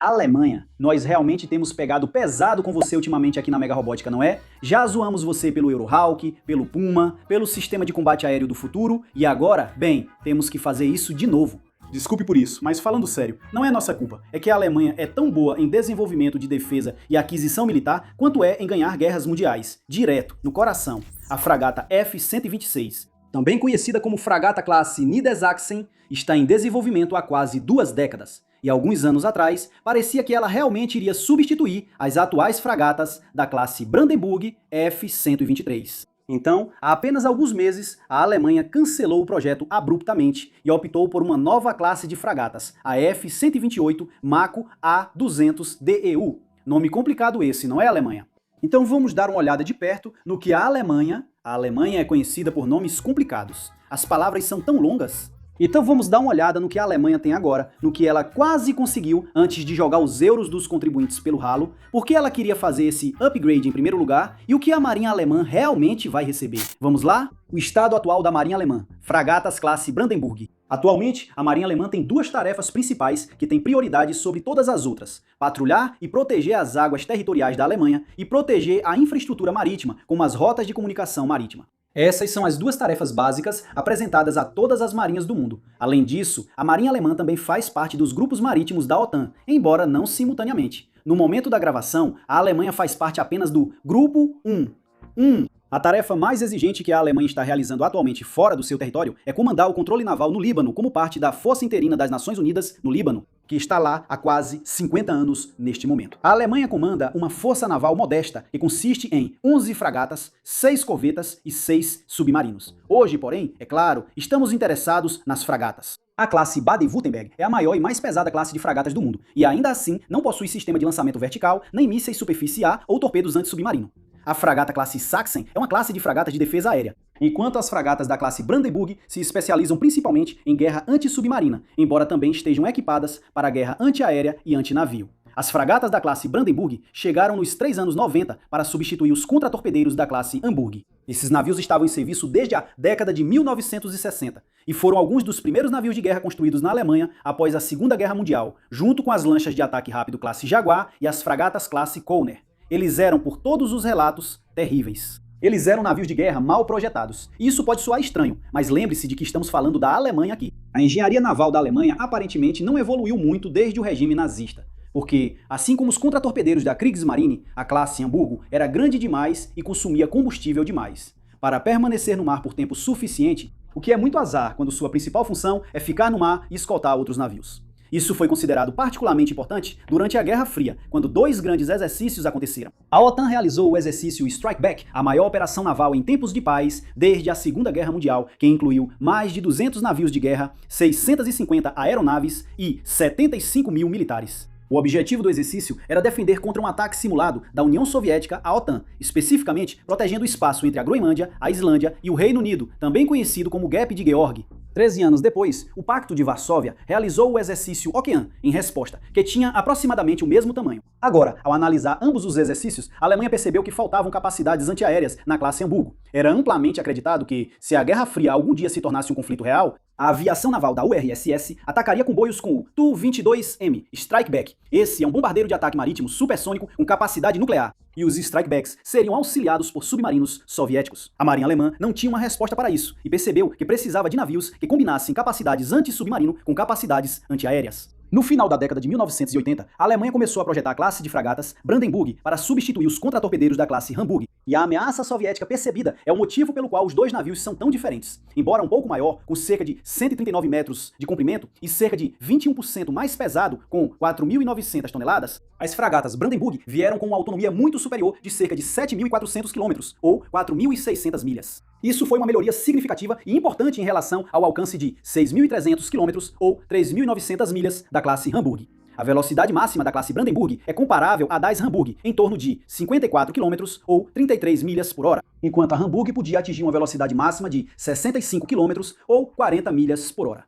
Alemanha, nós realmente temos pegado pesado com você ultimamente aqui na Mega Robótica, não é? Já zoamos você pelo Eurohawk, pelo Puma, pelo sistema de combate aéreo do futuro e agora, bem, temos que fazer isso de novo. Desculpe por isso, mas falando sério, não é nossa culpa. É que a Alemanha é tão boa em desenvolvimento de defesa e aquisição militar quanto é em ganhar guerras mundiais, direto, no coração. A fragata F-126, também conhecida como fragata classe Niedersachsen, está em desenvolvimento há quase 2 décadas. E alguns anos atrás, parecia que ela realmente iria substituir as atuais fragatas da classe Brandenburg F-123. Então, há apenas alguns meses, a Alemanha cancelou o projeto abruptamente e optou por uma nova classe de fragatas, a F-128 Mako A-200DEU. Nome complicado esse, não é, Alemanha? Então vamos dar uma olhada de perto no que a Alemanha é conhecida por nomes complicados. As palavras são tão longas. Então vamos dar uma olhada no que a Alemanha tem agora, no que ela quase conseguiu antes de jogar os euros dos contribuintes pelo ralo, porque ela queria fazer esse upgrade em primeiro lugar e o que a Marinha Alemã realmente vai receber. Vamos lá? O estado atual da Marinha Alemã. Fragatas classe Brandenburg. Atualmente, a Marinha Alemã tem 2 tarefas principais que têm prioridade sobre todas as outras: patrulhar e proteger as águas territoriais da Alemanha e proteger a infraestrutura marítima, como as rotas de comunicação marítima. Essas são as 2 tarefas básicas apresentadas a todas as marinhas do mundo. Além disso, a Marinha Alemã também faz parte dos grupos marítimos da OTAN, embora não simultaneamente. No momento da gravação, a Alemanha faz parte apenas do Grupo 1. A tarefa mais exigente que a Alemanha está realizando atualmente fora do seu território é comandar o controle naval no Líbano como parte da Força Interina das Nações Unidas no Líbano, que está lá há quase 50 anos neste momento. A Alemanha comanda uma força naval modesta que consiste em 11 fragatas, 6 corvetas e 6 submarinos. Hoje, porém, é claro, estamos interessados nas fragatas. A classe Baden-Württemberg é a maior e mais pesada classe de fragatas do mundo, e ainda assim não possui sistema de lançamento vertical, nem mísseis superfície A ou torpedos anti-submarino. A fragata classe Sachsen é uma classe de fragatas de defesa aérea, enquanto as fragatas da classe Brandenburg se especializam principalmente em guerra anti-submarina, embora também estejam equipadas para a guerra antiaérea e antinavio. As fragatas da classe Brandenburg chegaram nos 3 anos 90 para substituir os contratorpedeiros da classe Hamburg. Esses navios estavam em serviço desde a década de 1960 e foram alguns dos primeiros navios de guerra construídos na Alemanha após a Segunda Guerra Mundial, junto com as lanchas de ataque rápido classe Jaguar e as fragatas classe Kölner. Eles eram, por todos os relatos, terríveis. Eles eram navios de guerra mal projetados. E isso pode soar estranho, mas lembre-se de que estamos falando da Alemanha aqui. A engenharia naval da Alemanha aparentemente não evoluiu muito desde o regime nazista, porque, assim como os contratorpedeiros da Kriegsmarine, a classe Hamburgo era grande demais e consumia combustível demais. Para permanecer no mar por tempo suficiente, o que é muito azar quando sua principal função é ficar no mar e escoltar outros navios. Isso foi considerado particularmente importante durante a Guerra Fria, quando 2 grandes exercícios aconteceram. A OTAN realizou o exercício Strike Back, a maior operação naval em tempos de paz desde a Segunda Guerra Mundial, que incluiu mais de 200 navios de guerra, 650 aeronaves e 75 mil militares. O objetivo do exercício era defender contra um ataque simulado da União Soviética à OTAN, especificamente protegendo o espaço entre a Groenlândia, a Islândia e o Reino Unido, também conhecido como Gap de Georg. 13 anos depois, o Pacto de Varsóvia realizou o exercício Okean, em resposta, que tinha aproximadamente o mesmo tamanho. Agora, ao analisar ambos os exercícios, a Alemanha percebeu que faltavam capacidades antiaéreas na classe Hamburgo. Era amplamente acreditado que, se a Guerra Fria algum dia se tornasse um conflito real, a aviação naval da URSS atacaria comboios com o Tu-22M Strike Back. Esse é um bombardeiro de ataque marítimo supersônico com capacidade nuclear. E os strikebacks seriam auxiliados por submarinos soviéticos. A Marinha Alemã não tinha uma resposta para isso e percebeu que precisava de navios que combinassem capacidades anti-submarino com capacidades antiaéreas. No final da década de 1980, a Alemanha começou a projetar a classe de fragatas Brandenburg para substituir os contratorpedeiros da classe Hamburg. E a ameaça soviética percebida é o motivo pelo qual os 2 navios são tão diferentes. Embora um pouco maior, com cerca de 139 metros de comprimento e cerca de 21% mais pesado, com 4.900 toneladas, as fragatas Brandenburg vieram com uma autonomia muito superior de cerca de 7.400 km, ou 4.600 milhas. Isso foi uma melhoria significativa e importante em relação ao alcance de 6.300 km, ou 3.900 milhas, da classe Hamburg. A velocidade máxima da classe Brandenburg é comparável à das Hamburg, em torno de 54 km ou 33 milhas por hora, enquanto a Hamburg podia atingir uma velocidade máxima de 65 km ou 40 milhas por hora.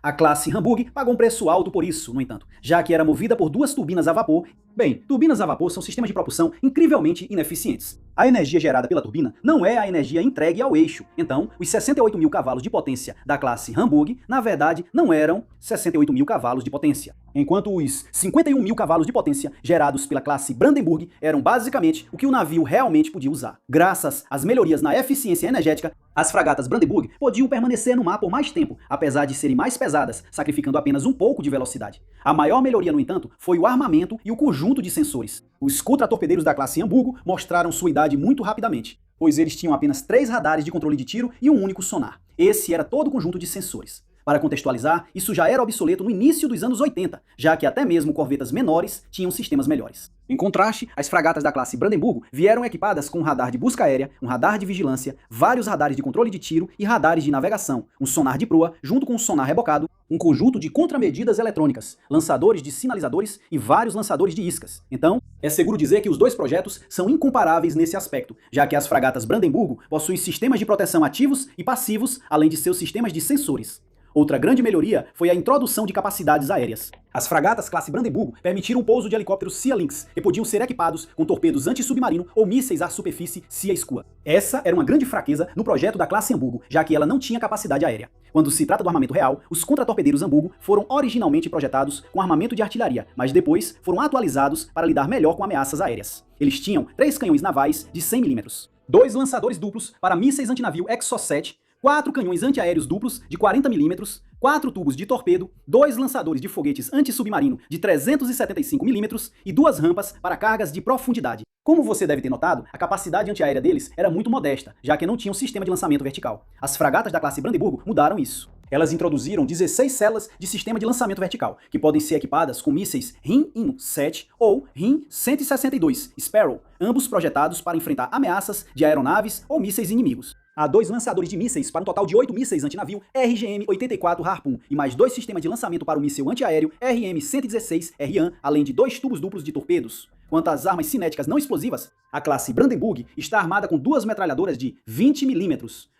A classe Hamburg pagou um preço alto por isso, no entanto, já que era movida por 2 turbinas a vapor. Bem, turbinas a vapor são sistemas de propulsão incrivelmente ineficientes. A energia gerada pela turbina não é a energia entregue ao eixo. Então, os 68 mil cavalos de potência da classe Hamburg, na verdade, não eram 68 mil cavalos de potência. Enquanto os 51 mil cavalos de potência gerados pela classe Brandenburg eram basicamente o que o navio realmente podia usar. Graças às melhorias na eficiência energética, as fragatas Brandenburg podiam permanecer no mar por mais tempo, apesar de serem mais pesadas, sacrificando apenas um pouco de velocidade. A maior melhoria, no entanto, foi o armamento e o conjunto de sensores. Os contratorpedeiros da classe Hamburgo mostraram sua idade muito rapidamente, pois eles tinham apenas 3 radares de controle de tiro e um único sonar. Esse era todo o conjunto de sensores. Para contextualizar, isso já era obsoleto no início dos anos 80, já que até mesmo corvetas menores tinham sistemas melhores. Em contraste, as fragatas da classe Brandenburgo vieram equipadas com um radar de busca aérea, um radar de vigilância, vários radares de controle de tiro e radares de navegação, um sonar de proa junto com um sonar rebocado, um conjunto de contramedidas eletrônicas, lançadores de sinalizadores e vários lançadores de iscas. Então, é seguro dizer que os dois projetos são incomparáveis nesse aspecto, já que as fragatas Brandenburgo possuem sistemas de proteção ativos e passivos, além de seus sistemas de sensores. Outra grande melhoria foi a introdução de capacidades aéreas. As fragatas classe Brandenburgo permitiram o pouso de helicópteros Sea Lynx, que podiam ser equipados com torpedos anti-submarino ou mísseis à superfície Sea Skua. Essa era uma grande fraqueza no projeto da classe Hamburgo, já que ela não tinha capacidade aérea. Quando se trata do armamento real, os contratorpedeiros Hamburgo foram originalmente projetados com armamento de artilharia, mas depois foram atualizados para lidar melhor com ameaças aéreas. Eles tinham 3 canhões navais de 100 mm, 2 lançadores duplos para mísseis antinavio Exocet, 4 canhões antiaéreos duplos de 40 mm, 4 tubos de torpedo, 2 lançadores de foguetes anti-submarino de 375 mm e 2 rampas para cargas de profundidade. Como você deve ter notado, a capacidade antiaérea deles era muito modesta, já que não tinha um sistema de lançamento vertical. As fragatas da classe Brandenburgo mudaram isso. Elas introduziram 16 células de sistema de lançamento vertical, que podem ser equipadas com mísseis RIM-107 ou RIM-162 Sparrow, ambos projetados para enfrentar ameaças de aeronaves ou mísseis inimigos. Há 2 lançadores de mísseis para um total de 8 mísseis antinavio RGM-84 Harpoon e mais 2 sistemas de lançamento para o míssil antiaéreo RM-116 RIAN, além de 2 tubos duplos de torpedos. Quanto às armas cinéticas não explosivas, a classe Brandenburg está armada com 2 metralhadoras de 20 mm,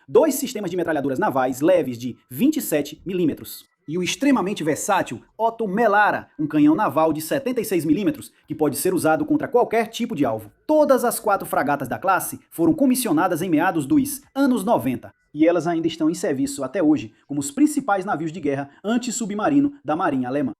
2 sistemas de metralhadoras navais leves de 27 mm e o extremamente versátil Otto Melara, um canhão naval de 76 mm que pode ser usado contra qualquer tipo de alvo. Todas as 4 fragatas da classe foram comissionadas em meados dos anos 90 e elas ainda estão em serviço até hoje como os principais navios de guerra anti-submarino da Marinha Alemã.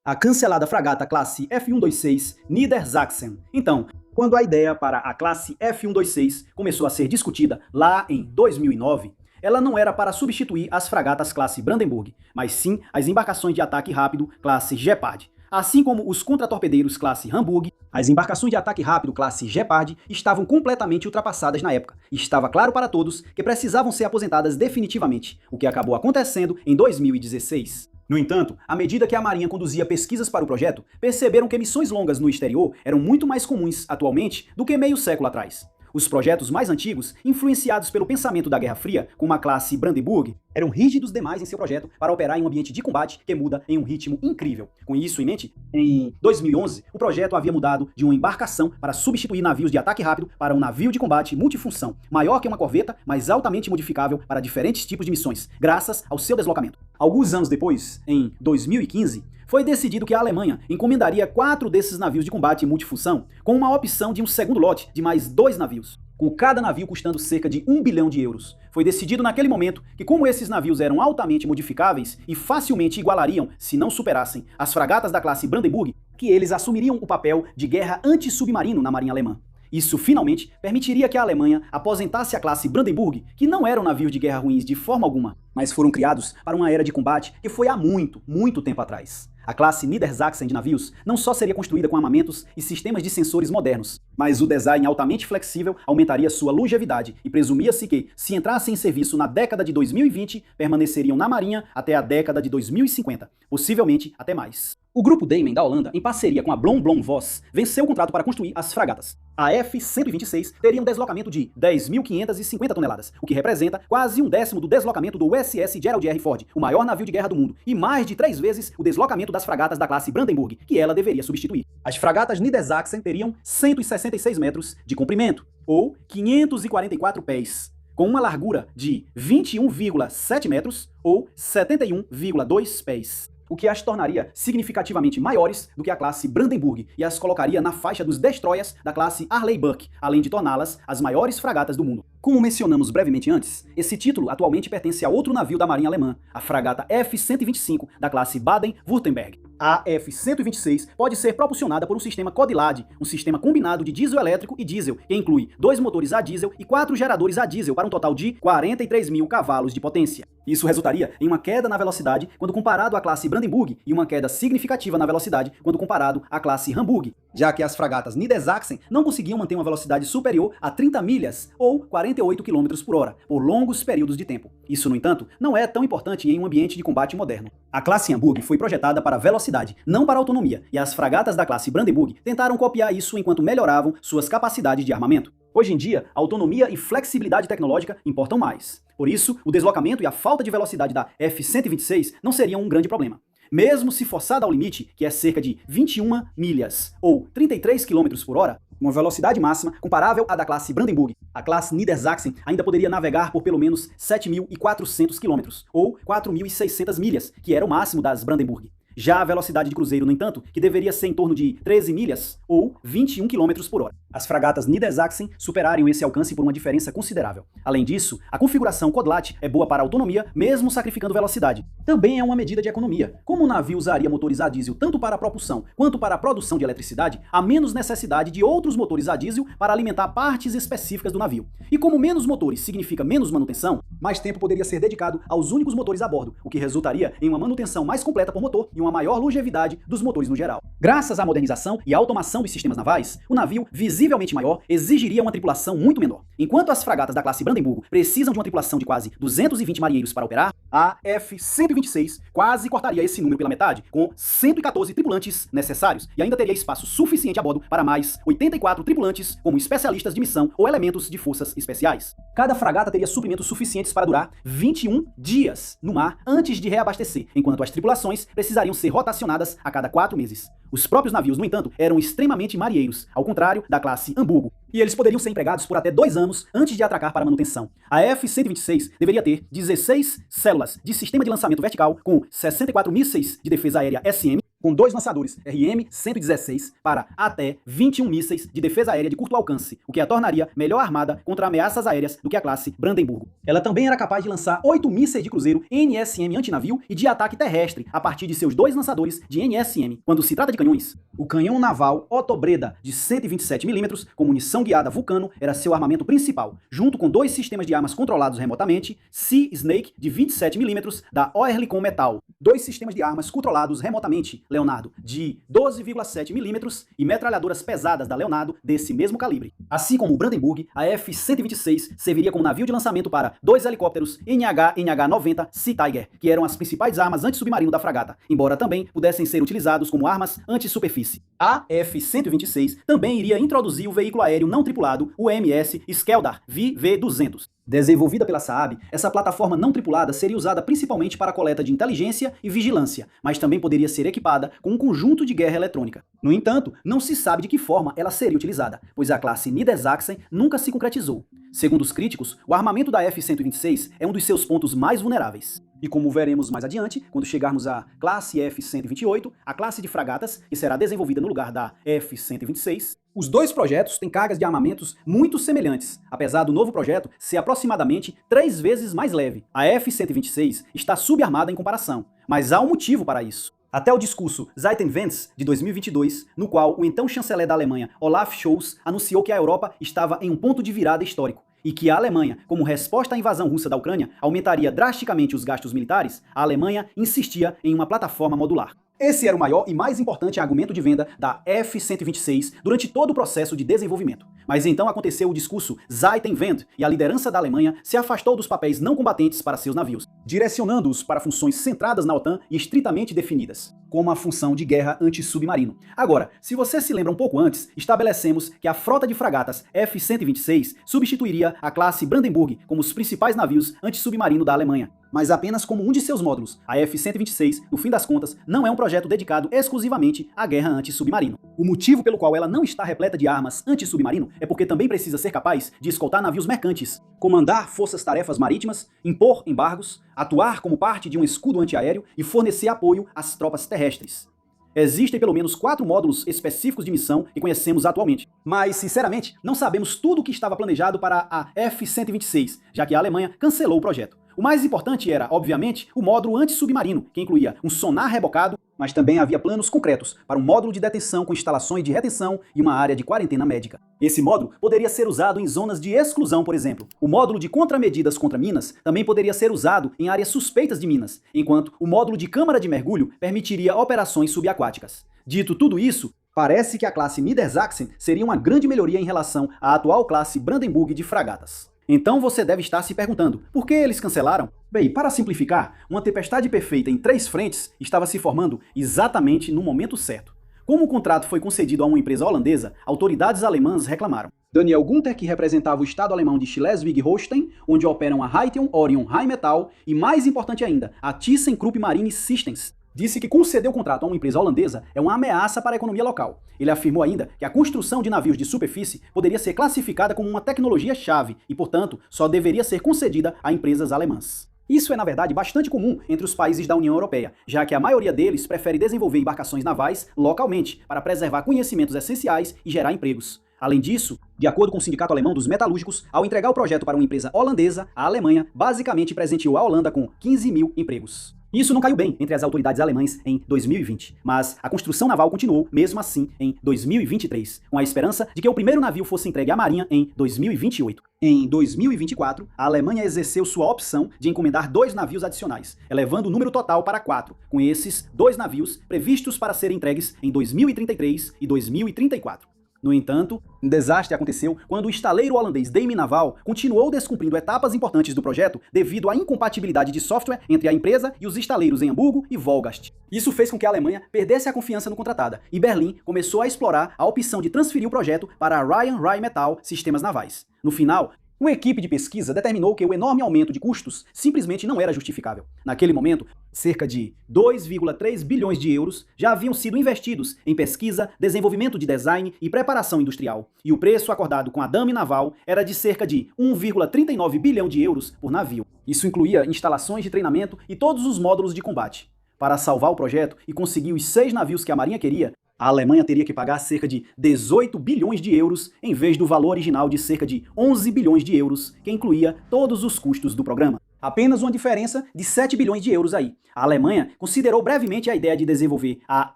A cancelada fragata classe F-126 Niedersachsen. Então, quando a ideia para a classe F-126 começou a ser discutida lá em 2009, ela não era para substituir as fragatas classe Brandenburg, mas sim as embarcações de ataque rápido classe Gepard. Assim como os contratorpedeiros classe Hamburg, as embarcações de ataque rápido classe Gepard estavam completamente ultrapassadas na época, e estava claro para todos que precisavam ser aposentadas definitivamente, o que acabou acontecendo em 2016. No entanto, à medida que a Marinha conduzia pesquisas para o projeto, perceberam que missões longas no exterior eram muito mais comuns atualmente do que meio século atrás. Os projetos mais antigos, influenciados pelo pensamento da Guerra Fria, como a classe Brandenburg, eram rígidos demais em seu projeto para operar em um ambiente de combate que muda em um ritmo incrível. Com isso em mente, em 2011, o projeto havia mudado de uma embarcação para substituir navios de ataque rápido para um navio de combate multifunção, maior que uma corveta, mas altamente modificável para diferentes tipos de missões, graças ao seu deslocamento. Alguns anos depois, em 2015, foi decidido que a Alemanha encomendaria 4 desses navios de combate multifunção, com uma opção de um segundo lote de mais 2 navios, com cada navio custando cerca de 1 bilhão de euros. Foi decidido naquele momento que, como esses navios eram altamente modificáveis e facilmente igualariam, se não superassem, as fragatas da classe Brandenburg, que eles assumiriam o papel de guerra anti-submarino na Marinha Alemã. Isso, finalmente, permitiria que a Alemanha aposentasse a classe Brandenburg, que não eram navios de guerra ruins de forma alguma, mas foram criados para uma era de combate que foi há muito, muito tempo atrás. A classe Niedersachsen de navios não só seria construída com armamentos e sistemas de sensores modernos, mas o design altamente flexível aumentaria sua longevidade e presumia-se que, se entrassem em serviço na década de 2020, permaneceriam na Marinha até a década de 2050, possivelmente até mais. O grupo Damen da Holanda, em parceria com a Blom Vos, venceu o contrato para construir as fragatas. A F-126 teria um deslocamento de 10.550 toneladas, o que representa quase 1/10 do deslocamento do USS Gerald R. Ford, o maior navio de guerra do mundo, e mais de 3 vezes o deslocamento das fragatas da classe Brandenburg, que ela deveria substituir. As fragatas Niedersachsen teriam 166 metros de comprimento, ou 544 pés, com uma largura de 21,7 metros, ou 71,2 pés. o que as tornaria significativamente maiores do que a classe Brandenburg e as colocaria na faixa dos destroyers da classe Arleigh-Burke, além de torná-las as maiores fragatas do mundo. Como mencionamos brevemente antes, esse título atualmente pertence a outro navio da Marinha Alemã, a fragata F-125 da classe Baden-Württemberg. A F-126 pode ser propulsionada por um sistema Codilad, um sistema combinado de diesel elétrico e diesel, que inclui 2 motores a diesel e 4 geradores a diesel para um total de 43.000 cavalos de potência. Isso resultaria em uma queda na velocidade quando comparado à classe Brandenburg e uma queda significativa na velocidade quando comparado à classe Hamburg, já que as fragatas Niedersachsen não conseguiam manter uma velocidade superior a 30 milhas ou 48 km por hora por longos períodos de tempo. Isso, no entanto, não é tão importante em um ambiente de combate moderno. A classe Hamburg foi projetada para velocidade, não para autonomia, e as fragatas da classe Brandenburg tentaram copiar isso enquanto melhoravam suas capacidades de armamento. Hoje em dia, a autonomia e flexibilidade tecnológica importam mais. Por isso, o deslocamento e a falta de velocidade da F-126 não seriam um grande problema. Mesmo se forçada ao limite, que é cerca de 21 milhas ou 33 km por hora, uma velocidade máxima comparável à da classe Brandenburg, a classe Niedersachsen ainda poderia navegar por pelo menos 7.400 km ou 4.600 milhas, que era o máximo das Brandenburg. Já a velocidade de cruzeiro, no entanto, que deveria ser em torno de 13 milhas ou 21 km por hora. As fragatas Niedersachsen superariam esse alcance por uma diferença considerável. Além disso, a configuração Codlat é boa para autonomia, mesmo sacrificando velocidade. Também é uma medida de economia. Como o navio usaria motores a diesel tanto para a propulsão quanto para a produção de eletricidade, há menos necessidade de outros motores a diesel para alimentar partes específicas do navio. E como menos motores significa menos manutenção, mais tempo poderia ser dedicado aos únicos motores a bordo, o que resultaria em uma manutenção mais completa por motor e uma maior longevidade dos motores no geral. Graças à modernização e à automação dos sistemas navais, o navio, visivelmente maior, exigiria uma tripulação muito menor. Enquanto as fragatas da classe Brandenburg precisam de uma tripulação de quase 220 marinheiros para operar, a F-126 quase cortaria esse número pela metade, com 114 tripulantes necessários, e ainda teria espaço suficiente a bordo para mais 84 tripulantes, como especialistas de missão ou elementos de forças especiais. Cada fragata teria suprimentos suficientes para durar 21 dias no mar antes de reabastecer, enquanto as tripulações precisariam ser rotacionadas a cada 4 meses. Os próprios navios, no entanto, eram extremamente marinheiros, ao contrário da classe Hamburgo, e eles poderiam ser empregados por até 2 anos antes de atracar para manutenção. A F-126 deveria ter 16 células de sistema de lançamento vertical com 64 mísseis de defesa aérea SM, com 2 lançadores RM-116 para até 21 mísseis de defesa aérea de curto alcance, o que a tornaria melhor armada contra ameaças aéreas do que a classe Brandenburgo. Ela também era capaz de lançar 8 mísseis de cruzeiro NSM antinavio e de ataque terrestre a partir de seus 2 lançadores de NSM. Quando se trata de canhões, o canhão naval Otto Breda de 127 mm com munição guiada Vulcano era seu armamento principal, junto com 2 sistemas de armas controlados remotamente, Sea Snake de 27 mm da Oerlikon Metal, 2 sistemas de armas controlados remotamente, Leonardo, de 12,7 mm e metralhadoras pesadas da Leonardo desse mesmo calibre. Assim como o Brandenburg, a F-126 serviria como navio de lançamento para 2 helicópteros NH-90 Sea Tiger, que eram as principais armas anti-submarino da fragata, embora também pudessem ser utilizados como armas anti-superfície. A F-126 também iria introduzir o veículo aéreo não tripulado, o MS Skeldar VV-200. Desenvolvida pela Saab, essa plataforma não tripulada seria usada principalmente para a coleta de inteligência e vigilância, mas também poderia ser equipada com um conjunto de guerra eletrônica. No entanto, não se sabe de que forma ela seria utilizada, pois a classe Niedersachsen nunca se concretizou. Segundo os críticos, o armamento da F-126 é um dos seus pontos mais vulneráveis. E como veremos mais adiante, quando chegarmos à classe F-128, a classe de fragatas, que será desenvolvida no lugar da F-126, os 2 projetos têm cargas de armamentos muito semelhantes, apesar do novo projeto ser aproximadamente 3 vezes mais leve. A F-126 está subarmada em comparação, mas há um motivo para isso. Até o discurso Zeitenwende de 2022, no qual o então chanceler da Alemanha, Olaf Scholz, anunciou que a Europa estava em um ponto de virada histórico, e que a Alemanha, como resposta à invasão russa da Ucrânia, aumentaria drasticamente os gastos militares, a Alemanha insistia em uma plataforma modular. Esse era o maior e mais importante argumento de venda da F-126 durante todo o processo de desenvolvimento. Mas então aconteceu o discurso Zeitenwende e a liderança da Alemanha se afastou dos papéis não combatentes para seus navios, direcionando-os para funções centradas na OTAN e estritamente definidas. como a função de guerra anti-submarino. Agora, se você se lembra um pouco antes, estabelecemos que a frota de fragatas F-126 substituiria a classe Brandenburg como os principais navios anti-submarino da Alemanha, mas apenas como um de seus módulos. A F-126, no fim das contas, não é um projeto dedicado exclusivamente à guerra anti-submarino. O motivo pelo qual ela não está repleta de armas anti-submarino é porque também precisa ser capaz de escoltar navios mercantes, comandar forças-tarefas marítimas, impor embargos, atuar como parte de um escudo antiaéreo e fornecer apoio às tropas terrestres. Existem pelo menos 4 módulos específicos de missão que conhecemos atualmente. Mas, sinceramente, não sabemos tudo o que estava planejado para a F-126, já que a Alemanha cancelou o projeto. O mais importante era, obviamente, o módulo anti-submarino, que incluía um sonar rebocado, mas também havia planos concretos para um módulo de detenção com instalações de retenção e uma área de quarentena médica. Esse módulo poderia ser usado em zonas de exclusão, por exemplo. O módulo de contramedidas contra minas também poderia ser usado em áreas suspeitas de minas, enquanto o módulo de câmara de mergulho permitiria operações subaquáticas. Dito tudo isso, parece que a classe Niedersachsen seria uma grande melhoria em relação à atual classe Brandenburg de fragatas. Então você deve estar se perguntando, por que eles cancelaram? Bem, para simplificar, uma tempestade perfeita em 3 frentes estava se formando exatamente no momento certo. Como o contrato foi concedido a uma empresa holandesa, autoridades alemãs reclamaram. Daniel Günther, que representava o estado alemão de Schleswig-Holstein, onde operam a Raytheon Orion Rheinmetall e, mais importante ainda, a ThyssenKrupp Marine Systems, disse que conceder o contrato a uma empresa holandesa é uma ameaça para a economia local. Ele afirmou ainda que a construção de navios de superfície poderia ser classificada como uma tecnologia-chave e, portanto, só deveria ser concedida a empresas alemãs. Isso é, na verdade, bastante comum entre os países da União Europeia, já que a maioria deles prefere desenvolver embarcações navais localmente para preservar conhecimentos essenciais e gerar empregos. Além disso, de acordo com o Sindicato Alemão dos Metalúrgicos, ao entregar o projeto para uma empresa holandesa, a Alemanha basicamente presenteou a Holanda com 15 mil empregos. Isso não caiu bem entre as autoridades alemãs em 2020, mas a construção naval continuou, mesmo assim, em 2023, com a esperança de que o primeiro navio fosse entregue à Marinha em 2028. Em 2024, a Alemanha exerceu sua opção de encomendar 2 navios adicionais, elevando o número total para 4, com esses 2 navios previstos para serem entregues em 2033 e 2034. No entanto, um desastre aconteceu quando o estaleiro holandês DEME Naval continuou descumprindo etapas importantes do projeto devido à incompatibilidade de software entre a empresa e os estaleiros em Hamburgo e Wolgast. Isso fez com que a Alemanha perdesse a confiança no contratada, e Berlim começou a explorar a opção de transferir o projeto para a Ryan Rheinmetall Sistemas Navais. No final, uma equipe de pesquisa determinou que o enorme aumento de custos simplesmente não era justificável. Naquele momento, cerca de 2,3 bilhões de euros já haviam sido investidos em pesquisa, desenvolvimento de design e preparação industrial, e o preço acordado com a DAME Naval era de cerca de 1,39 bilhão de euros por navio. Isso incluía instalações de treinamento e todos os módulos de combate. Para salvar o projeto e conseguir os 6 navios que a Marinha queria, a Alemanha teria que pagar cerca de 18 bilhões de euros em vez do valor original de cerca de 11 bilhões de euros, que incluía todos os custos do programa. Apenas uma diferença de 7 bilhões de euros aí. A Alemanha considerou brevemente a ideia de desenvolver a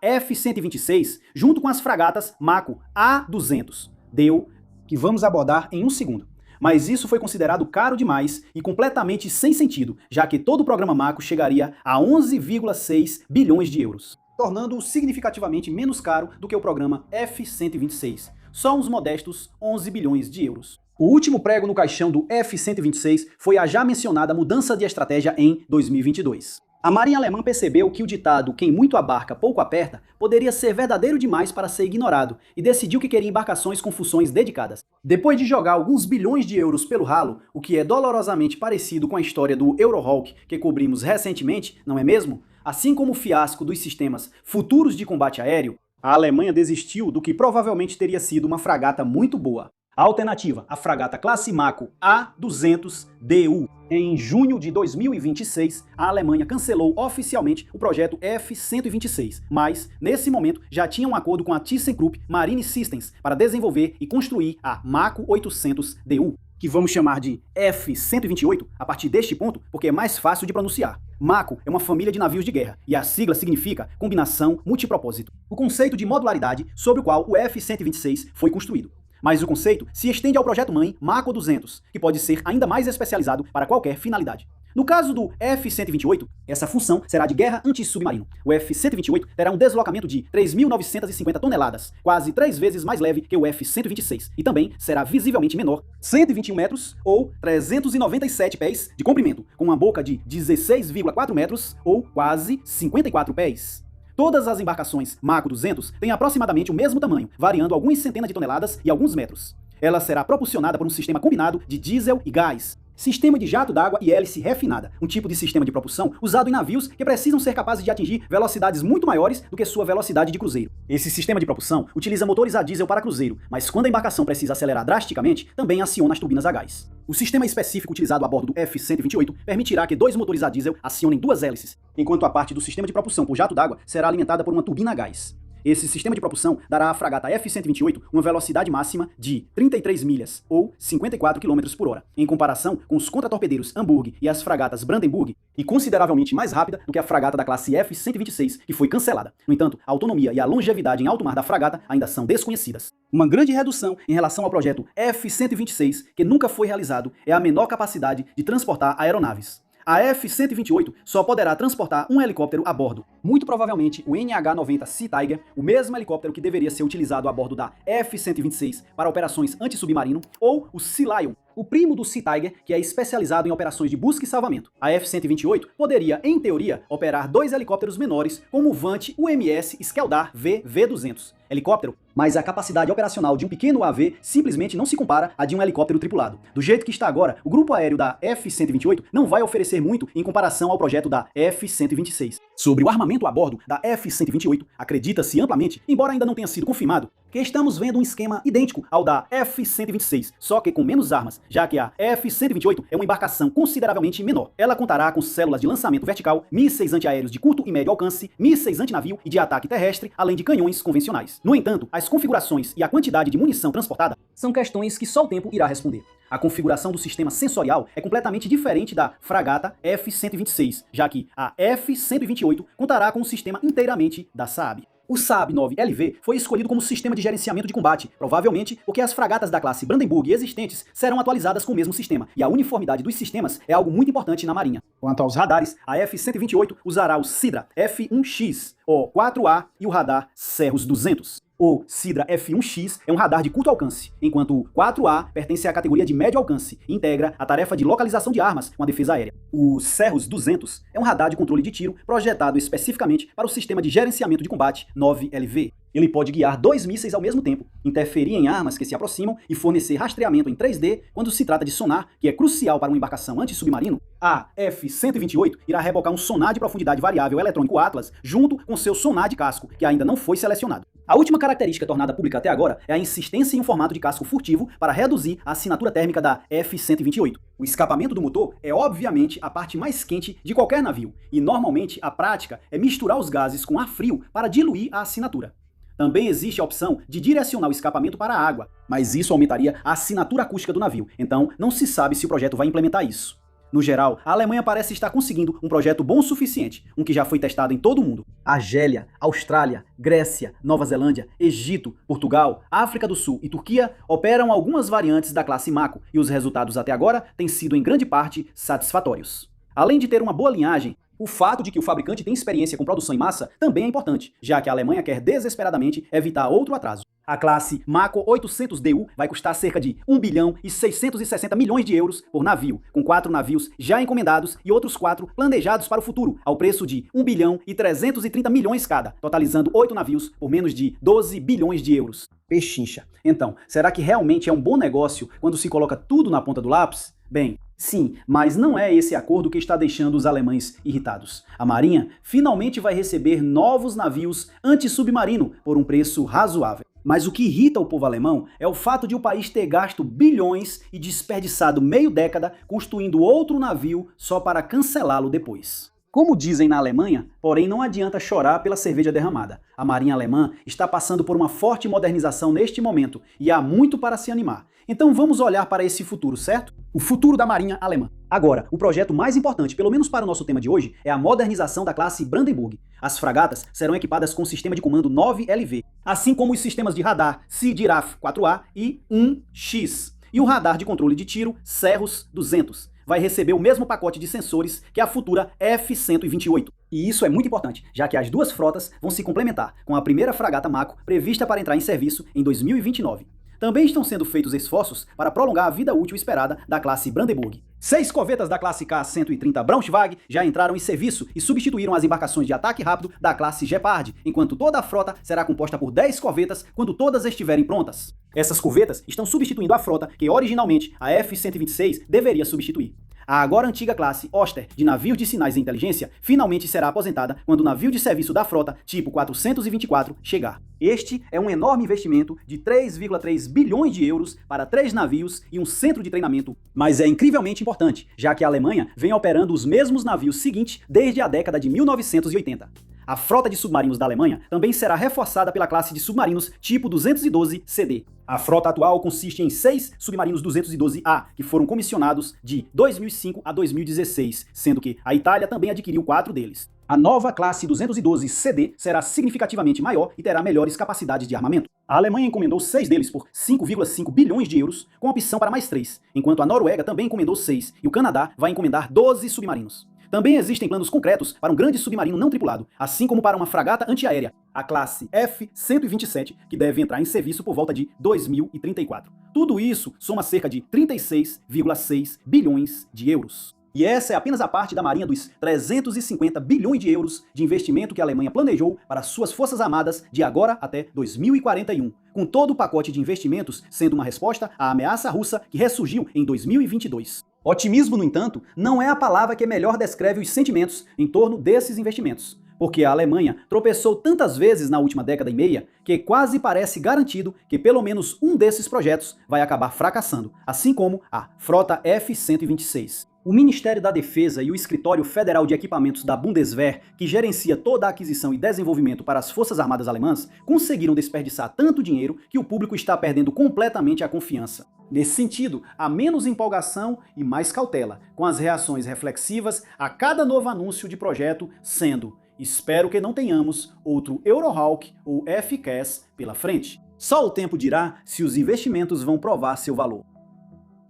F-126 junto com as fragatas Mako A-200. Deu que vamos abordar em um segundo. Mas isso foi considerado caro demais e completamente sem sentido, já que todo o programa Mako chegaria a 11,6 bilhões de euros, tornando-o significativamente menos caro do que o programa F-126, só uns modestos 11 bilhões de euros. O último prego no caixão do F-126 foi a já mencionada mudança de estratégia em 2022. A Marinha Alemã percebeu que o ditado "quem muito abarca, pouco aperta" poderia ser verdadeiro demais para ser ignorado e decidiu que queria embarcações com funções dedicadas. Depois de jogar alguns bilhões de euros pelo ralo, o que é dolorosamente parecido com a história do Eurohawk que cobrimos recentemente, não é mesmo? Assim como o fiasco dos sistemas futuros de combate aéreo, a Alemanha desistiu do que provavelmente teria sido uma fragata muito boa. A alternativa, a fragata classe Mako A-200DU. Em junho de 2026, a Alemanha cancelou oficialmente o projeto F-126, mas, nesse momento, já tinha um acordo com a ThyssenKrupp Marine Systems para desenvolver e construir a Mako 800DU, que vamos chamar de F-128 a partir deste ponto, porque é mais fácil de pronunciar. Mako é uma família de navios de guerra, e a sigla significa combinação multipropósito, o conceito de modularidade sobre o qual o F-126 foi construído. Mas o conceito se estende ao projeto-mãe Mako 200, que pode ser ainda mais especializado para qualquer finalidade. No caso do F-128, essa função será de guerra anti-submarino. O F-128 terá um deslocamento de 3.950 toneladas, quase 3 vezes mais leve que o F-126, e também será visivelmente menor, 121 metros ou 397 pés de comprimento, com uma boca de 16,4 metros ou quase 54 pés. Todas as embarcações Mako 200 têm aproximadamente o mesmo tamanho, variando algumas centenas de toneladas e alguns metros. Ela será propulsionada por um sistema combinado de diesel e gás. Sistema de jato d'água e hélice refinada, um tipo de sistema de propulsão usado em navios que precisam ser capazes de atingir velocidades muito maiores do que sua velocidade de cruzeiro. Esse sistema de propulsão utiliza motores a diesel para cruzeiro, mas quando a embarcação precisa acelerar drasticamente, também aciona as turbinas a gás. O sistema específico utilizado a bordo do F-128 permitirá que 2 motores a diesel acionem 2 hélices, enquanto a parte do sistema de propulsão por jato d'água será alimentada por uma turbina a gás. Esse sistema de propulsão dará à fragata F-128 uma velocidade máxima de 33 milhas, ou 54 km por hora, em comparação com os contratorpedeiros Hamburg e as fragatas Brandenburg, e consideravelmente mais rápida do que a fragata da classe F-126, que foi cancelada. No entanto, a autonomia e a longevidade em alto mar da fragata ainda são desconhecidas. Uma grande redução em relação ao projeto F-126, que nunca foi realizado, é a menor capacidade de transportar aeronaves. A F-128 só poderá transportar um helicóptero a bordo. Muito provavelmente o NH-90 Sea Tiger, o mesmo helicóptero que deveria ser utilizado a bordo da F-126 para operações anti-submarino, ou o Sea Lion, o primo do Sea Tiger, que é especializado em operações de busca e salvamento. A F-128 poderia, em teoria, operar 2 helicópteros menores, como o Vante UMS Skeldar V-200 helicóptero, mas a capacidade operacional de um pequeno AV simplesmente não se compara à de um helicóptero tripulado. Do jeito que está agora, o grupo aéreo da F-128 não vai oferecer muito em comparação ao projeto da F-126. Sobre o armamento a bordo da F-128, acredita-se amplamente, embora ainda não tenha sido confirmado, que estamos vendo um esquema idêntico ao da F-126, só que com menos armas, já que a F-128 é uma embarcação consideravelmente menor. Ela contará com células de lançamento vertical, mísseis antiaéreos de curto e médio alcance, mísseis antinavio e de ataque terrestre, além de canhões convencionais. No entanto, as configurações e a quantidade de munição transportada são questões que só o tempo irá responder. A configuração do sistema sensorial é completamente diferente da fragata F-126, já que a F-128 contará com um sistema inteiramente da Saab. O Saab 9LV foi escolhido como sistema de gerenciamento de combate, provavelmente porque as fragatas da classe Brandenburg existentes serão atualizadas com o mesmo sistema, e a uniformidade dos sistemas é algo muito importante na Marinha. Quanto aos radares, a F-128 usará o Sidra F-1X, o 4A e o radar Cerros 200. O Sidra F-1X é um radar de curto alcance, enquanto o 4A pertence à categoria de médio alcance e integra a tarefa de localização de armas com a defesa aérea. O Cerros 200 é um radar de controle de tiro projetado especificamente para o sistema de gerenciamento de combate 9LV. Ele pode guiar 2 mísseis ao mesmo tempo, interferir em armas que se aproximam e fornecer rastreamento em 3D quando se trata de sonar, que é crucial para uma embarcação anti-submarino. A F-128 irá rebocar um sonar de profundidade variável eletrônico Atlas junto com seu sonar de casco, que ainda não foi selecionado. A última característica tornada pública até agora é a insistência em um formato de casco furtivo para reduzir a assinatura térmica da F-128. O escapamento do motor é obviamente a parte mais quente de qualquer navio, e normalmente a prática é misturar os gases com ar frio para diluir a assinatura. Também existe a opção de direcionar o escapamento para a água, mas isso aumentaria a assinatura acústica do navio, então não se sabe se o projeto vai implementar isso. No geral, a Alemanha parece estar conseguindo um projeto bom o suficiente, um que já foi testado em todo o mundo. Argélia, Austrália, Grécia, Nova Zelândia, Egito, Portugal, África do Sul e Turquia operam algumas variantes da classe Mako, e os resultados até agora têm sido em grande parte satisfatórios. Além de ter uma boa linhagem, o fato de que o fabricante tem experiência com produção em massa também é importante, já que a Alemanha quer desesperadamente evitar outro atraso. A classe Mako 800DU vai custar cerca de 1 bilhão e 660 milhões de euros por navio, com 4 navios já encomendados e outros 4 planejados para o futuro, ao preço de 1 bilhão e 330 milhões cada, totalizando 8 navios por menos de 12 bilhões de euros. Pechincha. Então, será que realmente é um bom negócio quando se coloca tudo na ponta do lápis? Bem, sim, mas não é esse acordo que está deixando os alemães irritados. A Marinha finalmente vai receber novos navios anti-submarino por um preço razoável. Mas o que irrita o povo alemão é o fato de o país ter gasto bilhões e desperdiçado meio década construindo outro navio só para cancelá-lo depois. Como dizem na Alemanha, porém não adianta chorar pela cerveja derramada. A Marinha Alemã está passando por uma forte modernização neste momento e há muito para se animar. Então vamos olhar para esse futuro, certo? O futuro da Marinha Alemã. Agora, o projeto mais importante, pelo menos para o nosso tema de hoje, é a modernização da classe Brandenburg. As fragatas serão equipadas com o sistema de comando 9LV, assim como os sistemas de radar Sea Giraffe 4A e 1X, e o radar de controle de tiro Cerros 200. Vai receber o mesmo pacote de sensores que a futura F-128. E isso é muito importante, já que as duas frotas vão se complementar, com a primeira fragata Mako prevista para entrar em serviço em 2029. Também estão sendo feitos esforços para prolongar a vida útil esperada da classe Brandenburg. 6 corvetas da classe K-130 Braunschweig já entraram em serviço e substituíram as embarcações de ataque rápido da classe Gepard, enquanto toda a frota será composta por 10 corvetas quando todas estiverem prontas. Essas corvetas estão substituindo a frota que originalmente a F-126 deveria substituir. A agora antiga classe Oster de navios de sinais e inteligência finalmente será aposentada quando o navio de serviço da frota tipo 424 chegar. Este é um enorme investimento de 3,3 bilhões de euros para 3 navios e um centro de treinamento, mas é incrivelmente importante, já que a Alemanha vem operando os mesmos navios seguintes desde a década de 1980. A frota de submarinos da Alemanha também será reforçada pela classe de submarinos tipo 212CD. A frota atual consiste em 6 submarinos 212A, que foram comissionados de 2005 a 2016, sendo que a Itália também adquiriu 4 deles. A nova classe 212CD será significativamente maior e terá melhores capacidades de armamento. A Alemanha encomendou 6 deles por 5,5 bilhões de euros, com opção para mais 3, enquanto a Noruega também encomendou 6 e o Canadá vai encomendar 12 submarinos. Também existem planos concretos para um grande submarino não tripulado, assim como para uma fragata antiaérea, a classe F-127, que deve entrar em serviço por volta de 2034. Tudo isso soma cerca de 36,6 bilhões de euros. E essa é apenas a parte da marinha dos 350 bilhões de euros de investimento que a Alemanha planejou para suas forças armadas de agora até 2041, com todo o pacote de investimentos sendo uma resposta à ameaça russa que ressurgiu em 2022. Otimismo, no entanto, não é a palavra que melhor descreve os sentimentos em torno desses investimentos, porque a Alemanha tropeçou tantas vezes na última década e meia que quase parece garantido que pelo menos um desses projetos vai acabar fracassando, assim como a frota F-126. O Ministério da Defesa e o Escritório Federal de Equipamentos da Bundeswehr, que gerencia toda a aquisição e desenvolvimento para as Forças Armadas Alemãs, conseguiram desperdiçar tanto dinheiro que o público está perdendo completamente a confiança. Nesse sentido, há menos empolgação e mais cautela, com as reações reflexivas a cada novo anúncio de projeto sendo "espero que não tenhamos outro Eurohawk ou FCAS pela frente". Só o tempo dirá se os investimentos vão provar seu valor.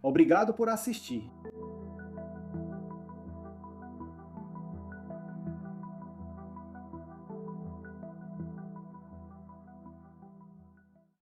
Obrigado por assistir.